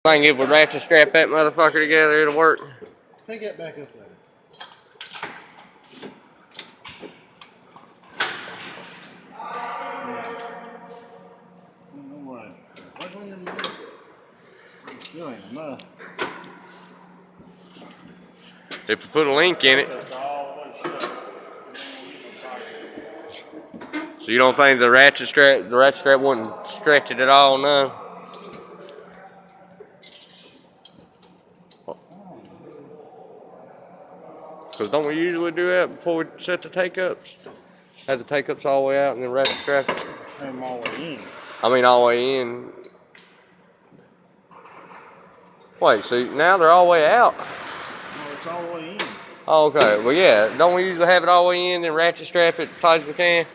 I think if we ratchet strap that motherfucker together, it'll work. Pick it back up there. No way. What's on your mind? Still ain't enough. If we put a link in it. So you don't think the ratchet strap wouldn't stretch it at all, no? Because don't we usually do that before we set the take-ups? Have the take-ups all the way out and then ratchet strap it? Have them all the way in. I mean all the way in. Wait, so now they're all the way out? No, it's all the way in. Oh, okay. Well, yeah. Don't we usually have it all the way in, then ratchet strap it as tight as we can?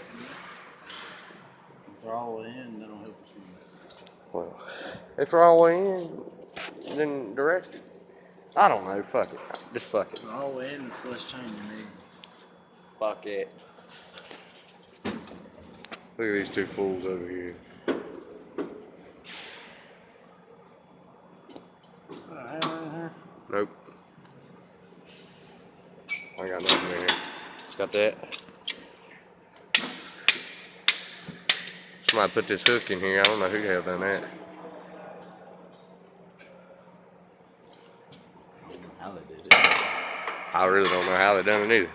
If they're all the way in, they don't help us in. Well, if they're all the way in, then the rest. I don't know. Fuck it. Just fuck it. If they're all the way in, it's less chain you need. Fuck it. Look at these two fools over here. Hammer in here? Nope. I ain't got nothing in here. Got that. Somebody put this hook in here. I don't know who the hell done that. I don't know how they did it. I really don't know how they done it either.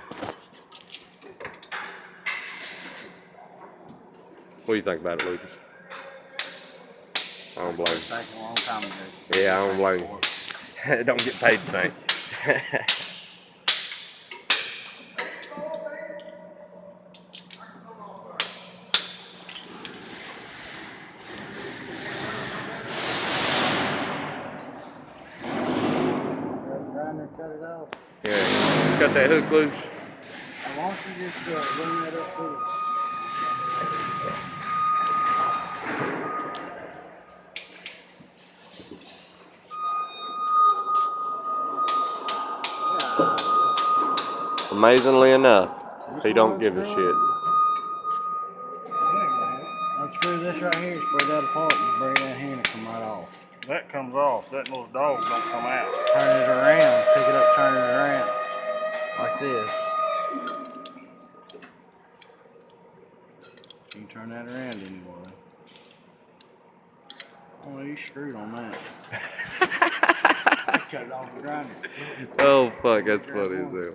What do you think about it, Lucas? I don't blame you. It's taken a long time ago. Yeah, I don't blame you. Don't get paid to think. Cut it off. Yeah, cut that hook loose. Why don't you just run that up too? Amazingly enough, he don't give a shit. Unscrew this right here, spread that apart, and break that here and it'll come right off. That comes off. That little dog don't come out. Turn it around, pick it up, turn it around. Like this. You can turn that around anyway. Oh, you screwed on that. Cut it off the grinder. Oh fuck, that's funny as hell.